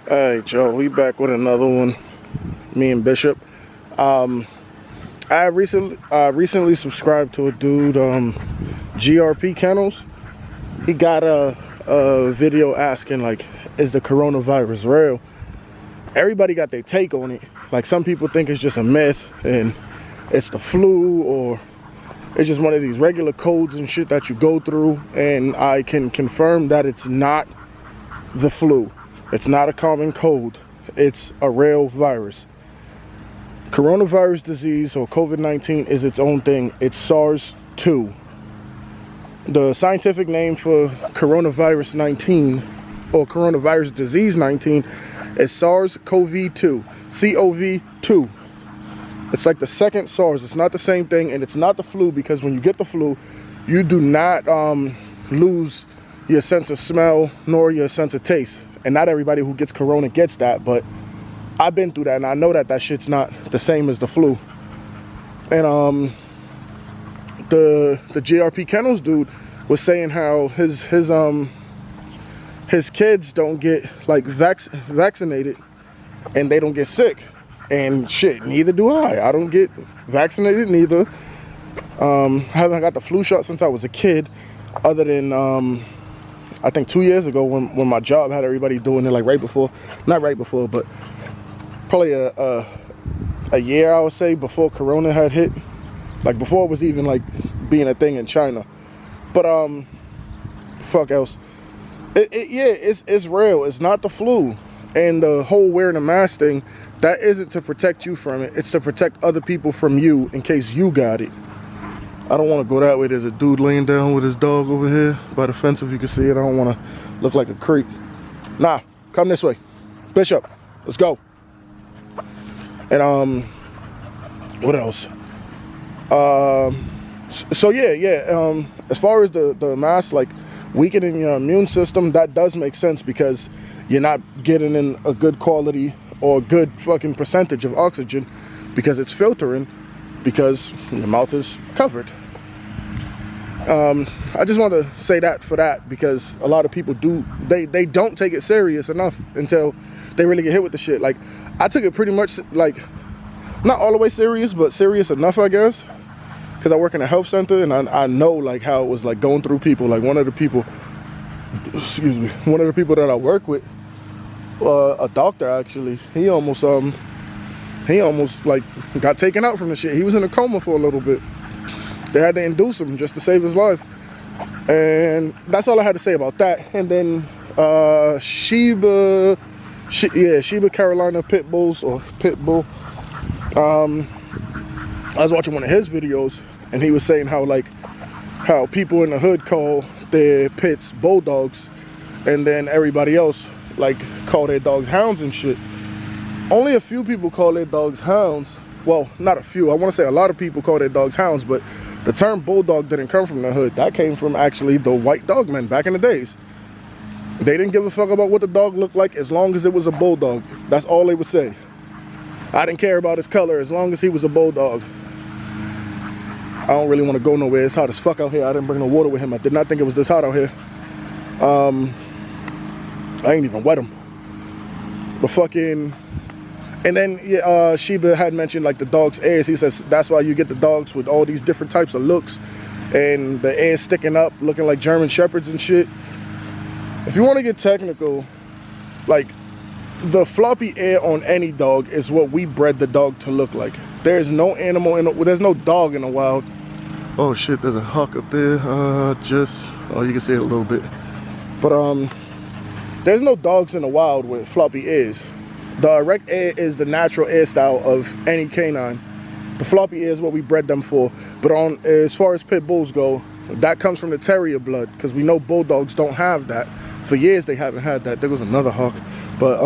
Hey Joe, we back with another one. Me and Bishop. I recently subscribed to a dude, GRP Kennels. He got a video asking like, is the coronavirus real? Everybody got their take on it. Like, some people think it's just a myth and it's the flu, or it's just one of these regular colds and shit that you go through. And I can confirm that it's not the flu. It's not a common cold. It's a real virus. Coronavirus disease, or COVID-19, is its own thing. It's SARS-2. The scientific name for coronavirus 19, or coronavirus disease 19, is SARS-CoV-2. CoV-2. It's like the second SARS. It's not the same thing, and it's not the flu, because when you get the flu, you do not lose your sense of smell nor your sense of taste. And not everybody who gets corona gets that, but I've been through that, and I know that that shit's not the same as the flu. And the GRP Kennels dude was saying how his kids don't get like vaccinated, and they don't get sick. And shit, neither do I. I don't get vaccinated neither. I haven't got the flu shot since I was a kid, other than I think 2 years ago when my job had everybody doing it, like not right before, but probably a year, I would say, before Corona had hit. Like, before it was even like being a thing in China. But fuck else. It's real. It's not the flu. And the whole wearing a mask thing, that isn't to protect you from it. It's to protect other people from you in case you got it. I don't want to go that way. There's a dude laying down with his dog over here by the fence, if you can see it. I don't want to look like a creep. Nah, come this way. Bishop, let's go. And what else? So yeah. As far as the mask, like, weakening your immune system, that does make sense, because you're not getting in a good quality or a good fucking percentage of oxygen, because it's filtering, because your mouth is covered. I just want to say that for that, because a lot of people they don't take it serious enough until they really get hit with the shit. Like, I took it pretty much, like, not all the way serious, but serious enough, I guess, because I work in a health center, and I know like how it was like going through people. Like, one of the people that I work with, a doctor actually, he almost like got taken out from the shit. He was in a coma for a little bit. They had to induce him just to save his life. And that's all I had to say about that. And then Sheba Carolina Pit Bulls, or Pitbull. I was watching one of his videos, and he was saying how people in the hood call their pits bulldogs, and then everybody else like call their dogs hounds and shit. Only a few people call their dogs hounds. Well, not a few. I want to say a lot of people call their dogs hounds, but the term bulldog didn't come from the hood. That came from actually the white dog men back in the days. They didn't give a fuck about what the dog looked like as long as it was a bulldog. That's all they would say. I didn't care about his color as long as he was a bulldog. I don't really want to go nowhere. It's hot as fuck out here. I didn't bring no water with him. I did not think it was this hot out here. I ain't even wet him. But fucking... And then Sheba had mentioned like the dog's ears. He says that's why you get the dogs with all these different types of looks, and the ears sticking up, looking like German Shepherds and shit. If you want to get technical, like, the floppy ear on any dog is what we bred the dog to look like. There's no animal there's no dog in the wild. Oh shit, there's a hawk up there. Oh, you can see it a little bit. But there's no dogs in the wild with floppy ears. The erect ear is the natural ear style of any canine. The floppy ear is what we bred them for. But as far as pit bulls go, that comes from the terrier blood, because we know bulldogs don't have that. For years they haven't had that. There was another hawk. But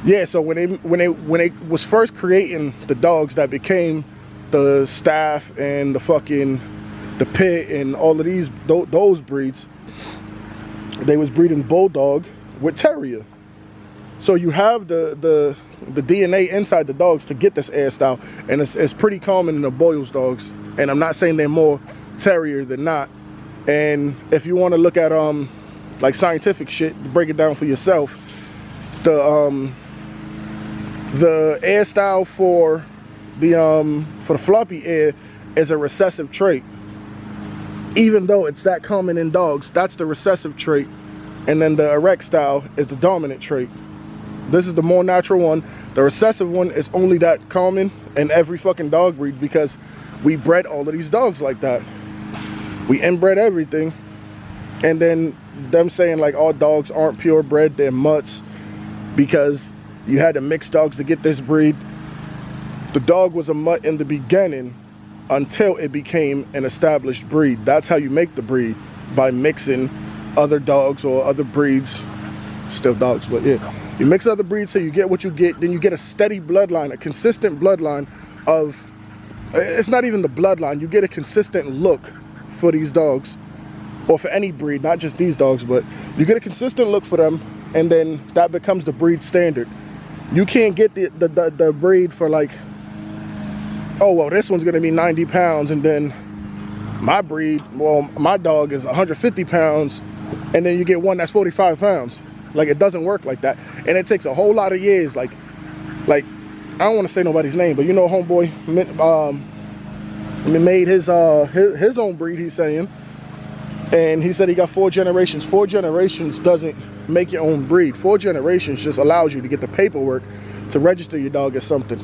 yeah, so when they was first creating the dogs that became the staff and the pit and all of those breeds, they was breeding bulldog with terrier. So you have the DNA inside the dogs to get this air style, and it's pretty common in the Boyles dogs. And I'm not saying they're more terrier than not. And if you want to look at like scientific shit, break it down for yourself, the air style for the floppy air is a recessive trait. Even though it's that common in dogs, that's the recessive trait. And then the erect style is the dominant trait. This is the more natural one. The recessive one is only that common in every fucking dog breed because we bred all of these dogs like that. We inbred everything. And then them saying like all dogs aren't purebred, they're mutts because you had to mix dogs to get this breed. The dog was a mutt in the beginning until it became an established breed. That's how you make the breed, by mixing other dogs or other breeds. Still dogs, but yeah. You mix other breeds so you get what you get, then you get a steady bloodline, a consistent bloodline of, it's not even the bloodline, you get a consistent look for these dogs, or for any breed, not just these dogs, but you get a consistent look for them, and then that becomes the breed standard. You can't get the breed for like, oh, well, this one's gonna be 90 pounds, and then my breed, well, my dog is 150 pounds, and then you get one that's 45 pounds. Like, it doesn't work like that. And it takes a whole lot of years. Like I don't want to say nobody's name, but you know, homeboy made his own breed, he's saying. And he said he got 4 generations. 4 generations doesn't make your own breed. 4 generations just allows you to get the paperwork to register your dog as something.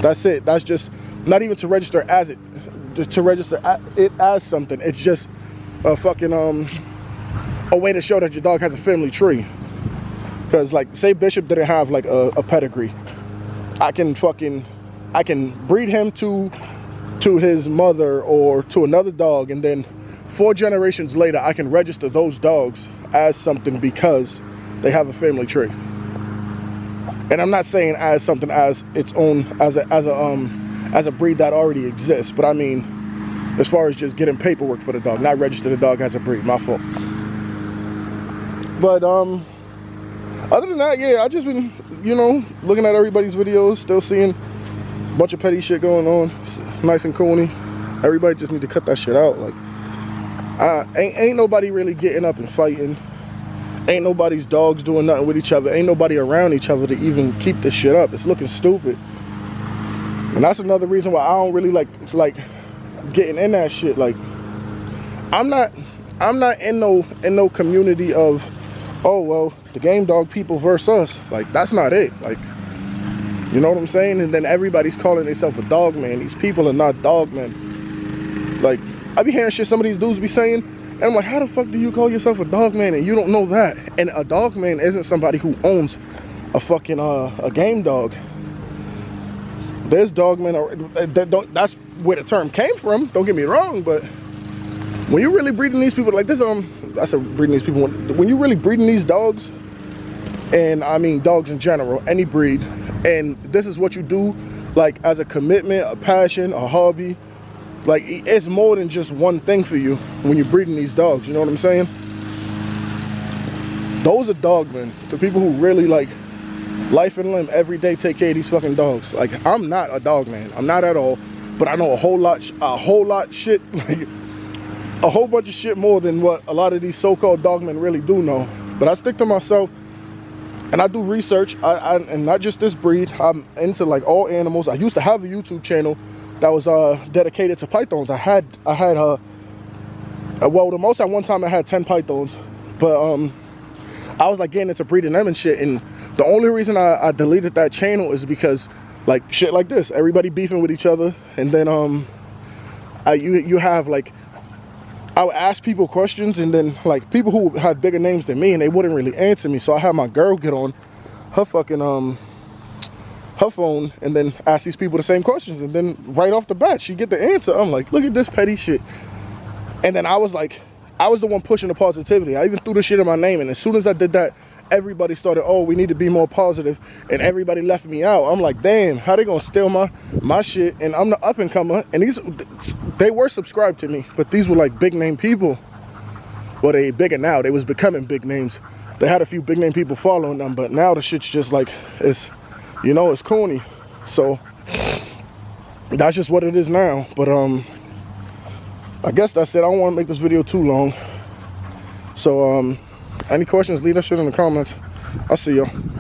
That's it. That's just not even to register as it, just to register it as something. It's just a fucking a way to show that your dog has a family tree. Because like, say Bishop didn't have like a pedigree, I can breed him to his mother or to another dog, and then 4 generations later I can register those dogs as something because they have a family tree. And I'm not saying as something as its own, as a breed that already exists, but I mean as far as just getting paperwork for the dog, not register the dog as a breed. My fault. But other than that, yeah, I just been, you know, looking at everybody's videos, still seeing a bunch of petty shit going on. It's nice and corny. Everybody just need to cut that shit out. Like, ain't nobody really getting up and fighting. Ain't nobody's dogs doing nothing with each other. Ain't nobody around each other to even keep this shit up. It's looking stupid. And that's another reason why I don't really like getting in that shit. Like, I'm not in no community of, oh, well, the game dog people versus us. Like, that's not it. Like, you know what I'm saying? And then everybody's calling themselves a dog man. These people are not dog men. Like, I be hearing shit some of these dudes be saying, and I'm like, how the fuck do you call yourself a dog man and you don't know that? And a dog man isn't somebody who owns a fucking a game dog. There's dog men, that's where the term came from, don't get me wrong, but when you're really breeding these people like this, I said breeding these people, when you're really breeding these dogs, and I mean dogs in general, any breed, and this is what you do, like as a commitment, a passion, a hobby, like it's more than just one thing for you when you're breeding these dogs, you know what I'm saying? Those are dog men, the people who really like life and limb every day take care of these fucking dogs. Like, I'm not a dog man, I'm not at all, but I know a whole lot shit, like a whole bunch of shit more than what a lot of these so-called dogmen really do know. But I stick to myself and I do research, and not just this breed. I'm into like all animals. I used to have a YouTube channel that was dedicated to pythons. I had well, the most at one time I had 10 pythons, but I was like getting into breeding them and shit, and the only reason I deleted that channel is because like shit like this, everybody beefing with each other, and then you have like, I would ask people questions, and then like people who had bigger names than me, and they wouldn't really answer me. So I had my girl get on her fucking her phone and then ask these people the same questions, and then right off the bat she get the answer. I'm like, look at this petty shit. And then I was like, I was the one pushing the positivity. I even threw the shit in my name, and as soon as I did that, everybody started, oh, we need to be more positive, and everybody left me out. I'm like, damn, how they gonna steal my shit? And I'm the up and comer, and they were subscribed to me, but these were like big name people. Well, they bigger now, they was becoming big names. They had a few big name people following them, but now the shit's just like, it's, you know, it's corny. So that's just what it is now. But I guess that's it. I don't want to make this video too long. So any questions, leave that shit in the comments. I'll see y'all.